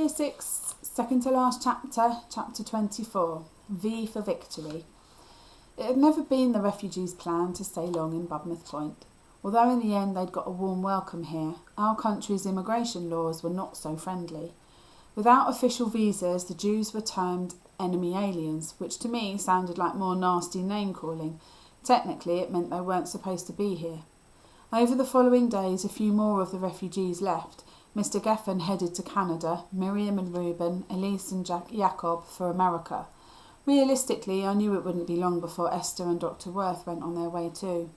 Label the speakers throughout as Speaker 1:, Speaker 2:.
Speaker 1: Year 6, second to last chapter, chapter 24, V for Victory. It had never been the refugees' plan to stay long in Budmouth Point. Although in the end they'd got a warm welcome here, our country's immigration laws were not so friendly. Without official visas, the Jews were termed enemy aliens, which to me sounded like more nasty name-calling. Technically, it meant they weren't supposed to be here. Over the following days, a few more of the refugees left. Mr. Geffen headed to Canada, Miriam and Reuben, Elise and Jacob for America. Realistically, I knew it wouldn't be long before Esther and Dr. Worth went on their way too.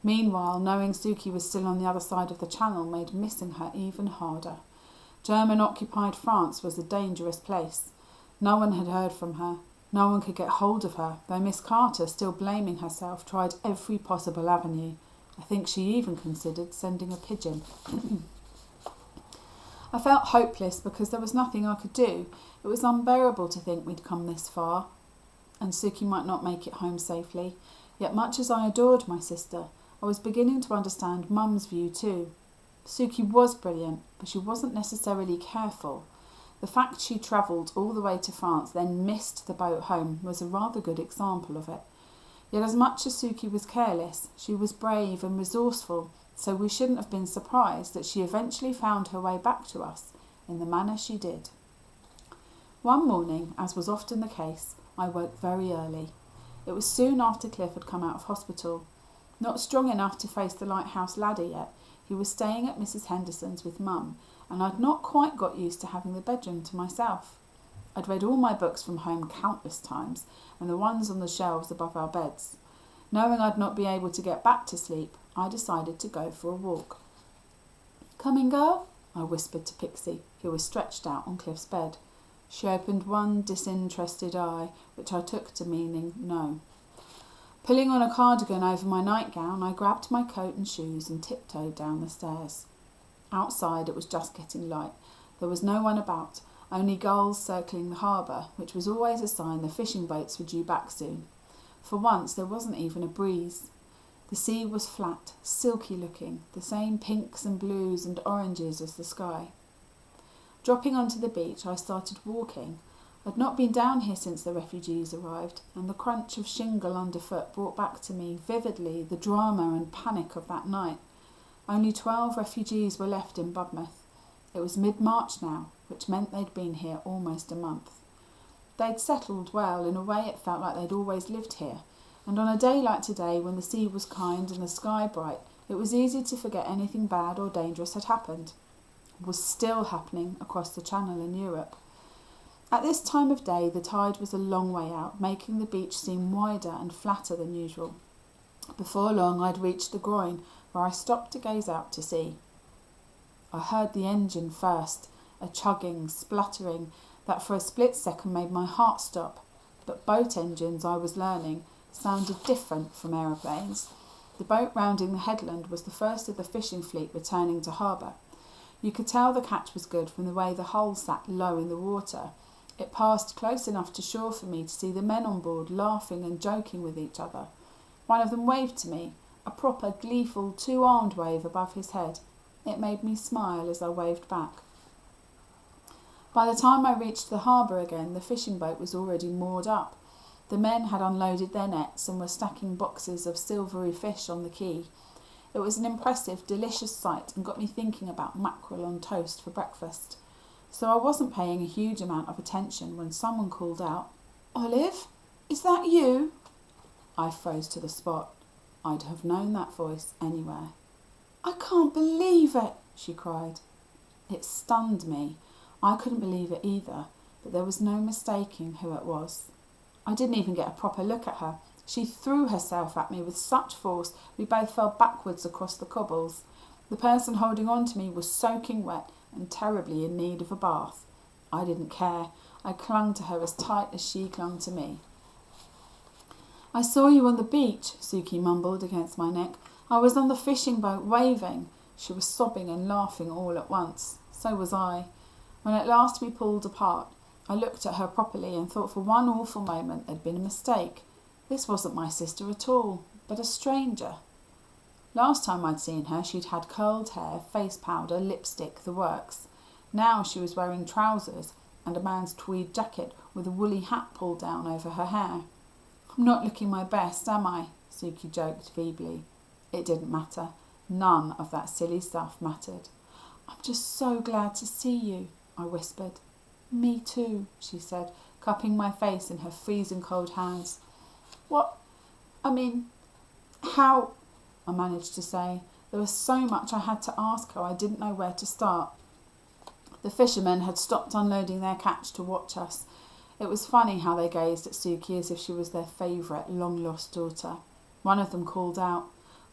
Speaker 1: Meanwhile, knowing Sookie was still on the other side of the channel made missing her even harder. German-occupied France was a dangerous place. No one had heard from her. No one could get hold of her, though Miss Carter, still blaming herself, tried every possible avenue. I think she even considered sending a pigeon. I felt hopeless because there was nothing I could do. It was unbearable to think we'd come this far, and Sookie might not make it home safely. Yet much as I adored my sister, I was beginning to understand Mum's view too. Sookie was brilliant, but she wasn't necessarily careful. The fact she travelled all the way to France, then missed the boat home, was a rather good example of it. Yet as much as Sookie was careless, she was brave and resourceful, so we shouldn't have been surprised that she eventually found her way back to us in the manner she did. One morning, as was often the case, I woke very early. It was soon after Cliff had come out of hospital. Not strong enough to face the lighthouse ladder yet, he was staying at Mrs. Henderson's with Mum, and I'd not quite got used to having the bedroom to myself. I'd read all my books from home countless times, and the ones on the shelves above our beds. Knowing I'd not be able to get back to sleep, I decided to go for a walk. "Coming, girl?" I whispered to Pixie, who was stretched out on Cliff's bed. She opened one disinterested eye, which I took to meaning no. Pulling on a cardigan over my nightgown, I grabbed my coat and shoes and tiptoed down the stairs. Outside it was just getting light. There was no one about, only gulls circling the harbour, which was always a sign the fishing boats were due back soon. For once there wasn't even a breeze. The sea was flat, silky looking, the same pinks and blues and oranges as the sky. Dropping onto the beach, I started walking. I'd not been down here since the refugees arrived, and the crunch of shingle underfoot brought back to me vividly the drama and panic of that night. Only 12 refugees were left in Budmouth. It was mid-March now, which meant they'd been here almost a month. They'd settled well. In a way it felt like they'd always lived here, and on a day like today, when the sea was kind and the sky bright, it was easy to forget anything bad or dangerous had happened. Was still happening across the channel in Europe. At this time of day the tide was a long way out, making the beach seem wider and flatter than usual. Before long I'd reached the groin, where I stopped to gaze out to sea. I heard the engine first, a chugging, spluttering that for a split second made my heart stop, but boat engines, I was learning, sounded different from aeroplanes. The boat rounding the headland was the first of the fishing fleet returning to harbour. You could tell the catch was good from the way the hull sat low in the water. It passed close enough to shore for me to see the men on board laughing and joking with each other. One of them waved to me, a proper gleeful two-armed wave above his head. It made me smile as I waved back. By the time I reached the harbour again, the fishing boat was already moored up. The men had unloaded their nets and were stacking boxes of silvery fish on the quay. It was an impressive, delicious sight and got me thinking about mackerel on toast for breakfast. So I wasn't paying a huge amount of attention when someone called out, "Olive, is that you?" I froze to the spot. I'd have known that voice anywhere. "I can't believe it," she cried. It stunned me. I couldn't believe it either, but there was no mistaking who it was. I didn't even get a proper look at her. She threw herself at me with such force we both fell backwards across the cobbles. The person holding on to me was soaking wet and terribly in need of a bath. I didn't care. I clung to her as tight as she clung to me. "I saw you on the beach," Sookie mumbled against my neck. "I was on the fishing boat waving." She was sobbing and laughing all at once. So was I. When at last we pulled apart, I looked at her properly and thought for one awful moment there'd been a mistake. This wasn't my sister at all, but a stranger. Last time I'd seen her, she'd had curled hair, face powder, lipstick, the works. Now she was wearing trousers and a man's tweed jacket with a woolly hat pulled down over her hair. "I'm not looking my best, am I?" Sookie joked feebly. It didn't matter. None of that silly stuff mattered. "I'm just so glad to see you," I whispered. "Me too," she said, cupping my face in her freezing cold hands. How, I managed to say. There was so much I had to ask her, I didn't know where to start. The fishermen had stopped unloading their catch to watch us. It was funny how they gazed at Sookie as if she was their favourite, long-lost daughter. One of them called out,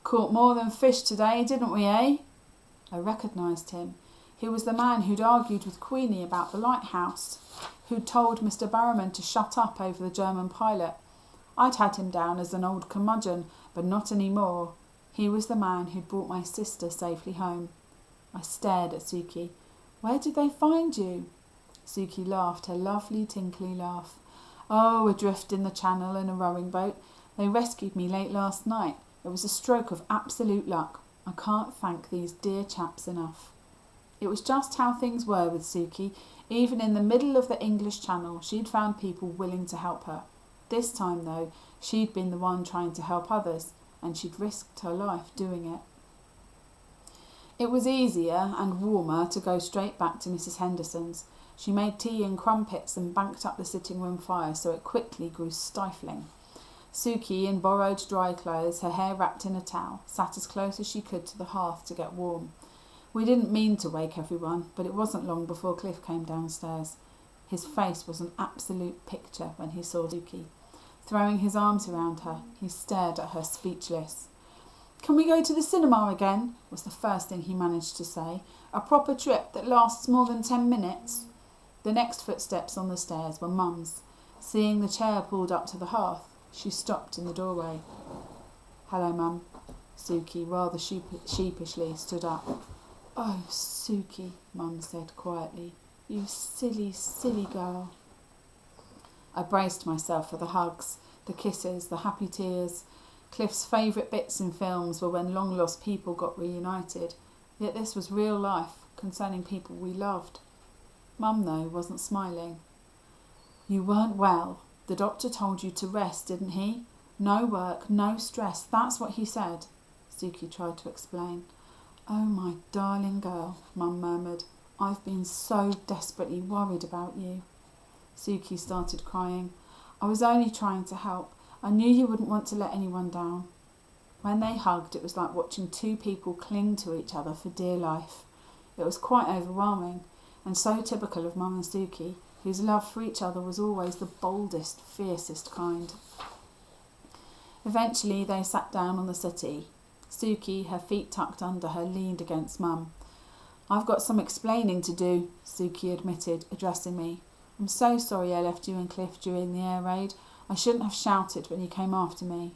Speaker 1: "Caught more than fish today, didn't we, eh?" I recognised him. He was the man who'd argued with Queenie about the lighthouse, who'd told Mr. Barrowman to shut up over the German pilot. I'd had him down as an old curmudgeon, but not any more. He was the man who'd brought my sister safely home. I stared at Sookie. "Where did they find you?" Sookie laughed her lovely tinkly laugh. "Oh, adrift in the channel in a rowing boat. They rescued me late last night. It was a stroke of absolute luck. I can't thank these dear chaps enough." It was just how things were with Sookie. Even in the middle of the English Channel, she'd found people willing to help her. This time, though, she'd been the one trying to help others, and she'd risked her life doing it. It was easier and warmer to go straight back to Mrs. Henderson's. She made tea in crumpets and banked up the sitting room fire so it quickly grew stifling. Sookie, in borrowed dry clothes, her hair wrapped in a towel, sat as close as she could to the hearth to get warm. We didn't mean to wake everyone, but it wasn't long before Cliff came downstairs. His face was an absolute picture when he saw Sookie. Throwing his arms around her, he stared at her speechless. "Can we go to the cinema again?" was the first thing he managed to say. "A proper trip that lasts more than 10 minutes. The next footsteps on the stairs were Mum's. Seeing the chair pulled up to the hearth, she stopped in the doorway. "Hello, Mum." Sookie, rather sheepishly, stood up. "Oh, Sookie," Mum said quietly. "You silly, silly girl." I braced myself for the hugs, the kisses, the happy tears. Cliff's favourite bits in films were when long-lost people got reunited. Yet this was real life, concerning people we loved. Mum, though, wasn't smiling. "You weren't well. The doctor told you to rest, didn't he? No work, no stress, that's what he said," Sookie tried to explain. "Oh, my darling girl," Mum murmured. "I've been so desperately worried about you." Sookie started crying. "I was only trying to help. I knew you wouldn't want to let anyone down." When they hugged, it was like watching two people cling to each other for dear life. It was quite overwhelming, and so typical of Mum and Sookie, whose love for each other was always the boldest, fiercest kind. Eventually they sat down on the settee. Sookie, her feet tucked under her, leaned against Mum. "I've got some explaining to do," Sookie admitted, addressing me. "I'm so sorry I left you and Cliff during the air raid. I shouldn't have shouted when you came after me."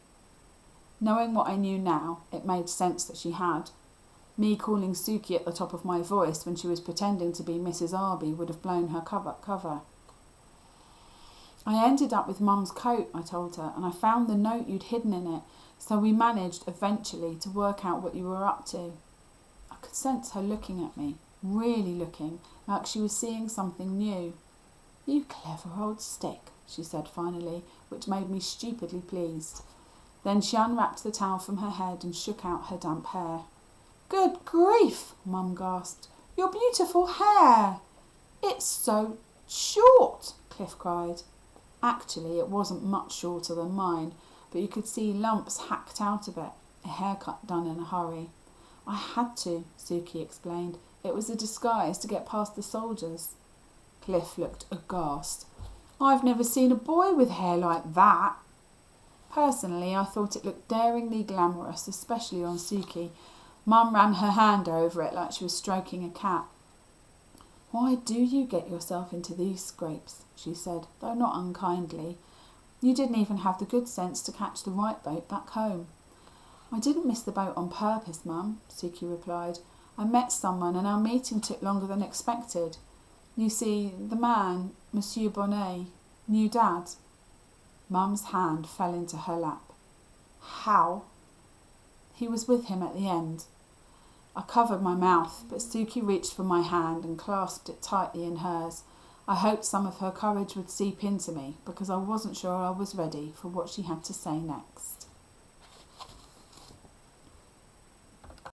Speaker 1: Knowing what I knew now, it made sense that she had. Me calling Sookie at the top of my voice when she was pretending to be Mrs. Arby would have blown her cover. "I ended up with Mum's coat," I told her, "and I found the note you'd hidden in it, so we managed eventually to work out what you were up to." I could sense her looking at me, really looking, like she was seeing something new. "You clever old stick," she said finally, which made me stupidly pleased. Then she unwrapped the towel from her head and shook out her damp hair. "Good grief," Mum gasped. "Your beautiful hair!" "It's so short," Cliff cried. Actually, it wasn't much shorter than mine, but you could see lumps hacked out of it, a haircut done in a hurry. "I had to," Sookie explained. "It was a disguise to get past the soldiers." Cliff looked aghast. "I've never seen a boy with hair like that." Personally, I thought it looked daringly glamorous, especially on Sookie. Mum ran her hand over it like she was stroking a cat. "Why do you get yourself into these scrapes?" she said, though not unkindly. "You didn't even have the good sense to catch the right boat back home." "I didn't miss the boat on purpose, Mum," Sookie replied. "I met someone and our meeting took longer than expected. You see, the man, Monsieur Bonnet, knew Dad." Mum's hand fell into her lap. "How?" "He was with him at the end." I covered my mouth, but Sookie reached for my hand and clasped it tightly in hers. I hoped some of her courage would seep into me, because I wasn't sure I was ready for what she had to say next.